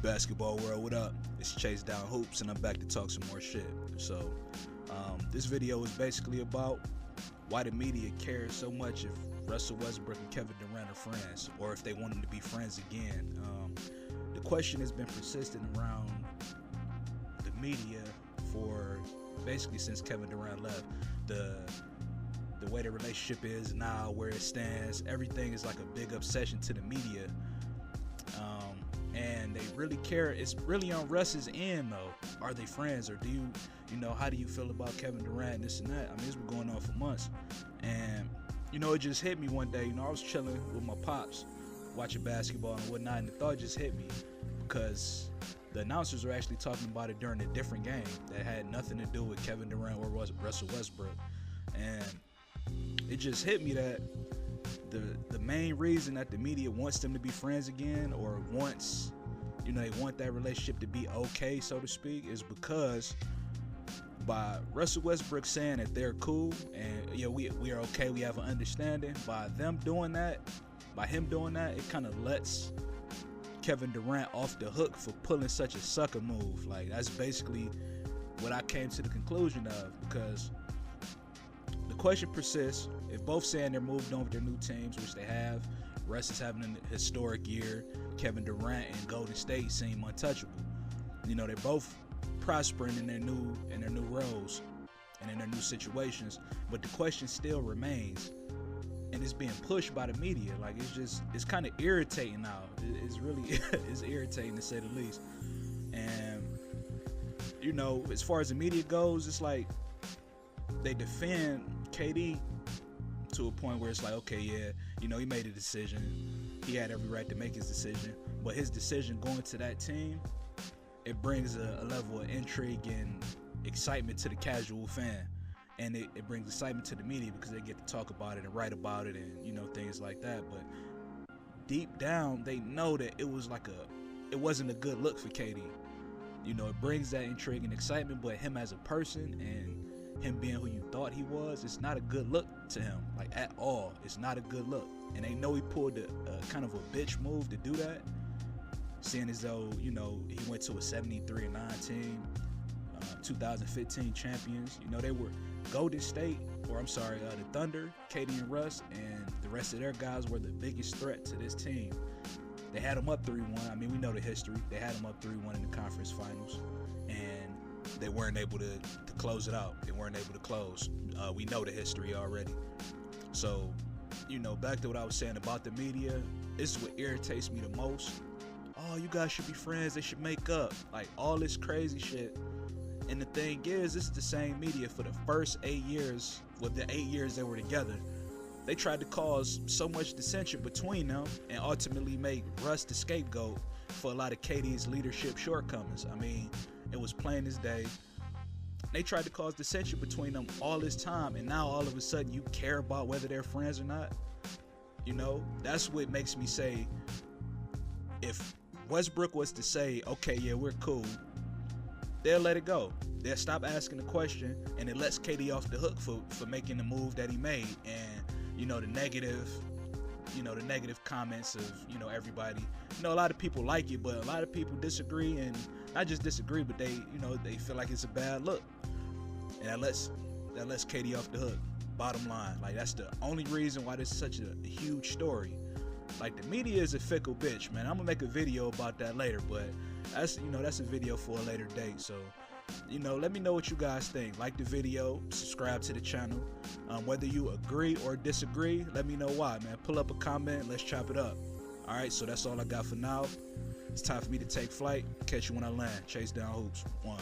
Basketball world, what up? It's Chase Down Hoops, and I'm back to talk some more shit. So, this video is basically about why the media cares so much if Russell Westbrook and Kevin Durant are friends, or if they want them to be friends again. The question has been persistent around the media for basically since Kevin Durant left. The way the relationship is now, where it stands, everything is like a big obsession to the media. And they really care. It's really on Russ's end though. Are they friends, or do you how do you feel about Kevin Durant, this and that? I mean, it's been going on for months, and it just hit me one day. I was chilling with my pops, watching basketball and whatnot, and the thought just hit me because the announcers were actually talking about it during a different game that had nothing to do with Kevin Durant or Russell Westbrook, and it just hit me that the main reason that the media wants them to be friends again, or wants, they want that relationship to be okay, so to speak, is because by Russell Westbrook saying that they're cool and we are okay, we have an understanding, by him doing that, it kind of lets Kevin Durant off the hook for pulling such a sucker move. Like, that's basically what I came to the conclusion of, because the question persists. If both saying they're moved on with their new teams, which they have, Russ is having a historic year, Kevin Durant and Golden State seem untouchable. They're both prospering in their new roles and in their new situations, but the question still remains, and it's being pushed by the media. Like, it's kind of irritating now. It's really it's irritating to say the least. And as far as the media goes, it's like they defend KD to a point where it's like, okay, yeah, he made a decision. He had every right to make his decision, but his decision going to that team, it brings a level of intrigue and excitement to the casual fan, and it brings excitement to the media because they get to talk about it and write about it and things like that. But deep down, they know that it wasn't a good look for KD. It brings that intrigue and excitement, but him as a person and him being who you thought he was, it's not a good look to him, like, at all. It's not a good look, and they know he pulled a kind of a bitch move to do that, seeing as though he went to a 73-9 team, 2015 champions. They were Golden State, the Thunder, KD and Russ, and the rest of their guys were the biggest threat to this team. They had them up 3-1. I mean, we know the history. They had them up 3-1 in the conference finals, and they weren't able to close it out. They weren't able to close. We know the history already. So, back to what I was saying about the media, this is what irritates me the most. Oh, you guys should be friends. They should make up. Like, all this crazy shit. And the thing is, this is the same media for the first 8 years. Well, the 8 years they were together, they tried to cause so much dissension between them and ultimately make Russ the scapegoat for a lot of KD's leadership shortcomings. I mean, it was plain as day. They tried to cause dissension between them all this time, and now all of a sudden you care about whether they're friends or not. That's what makes me say, if Westbrook was to say, okay, yeah, we're cool, they'll let it go. They'll stop asking the question, and it lets KD off the hook for making the move that he made. And the negative comments of everybody. A lot of people like it, but a lot of people disagree, and not just disagree, but they feel like it's a bad look, and that lets KD off the hook. Bottom line, like, that's the only reason why this is such a huge story. Like, the media is a fickle bitch, man. I'm gonna make a video about that later, but that's a video for a later date. So let me know what you guys think. Like the video, subscribe to the channel. Whether you agree or disagree, let me know why, man. Pull up a comment, let's chop it up. All right, so that's all I got for now. It's time for me to take flight. Catch you when I land. Chase Down Hoops. 1.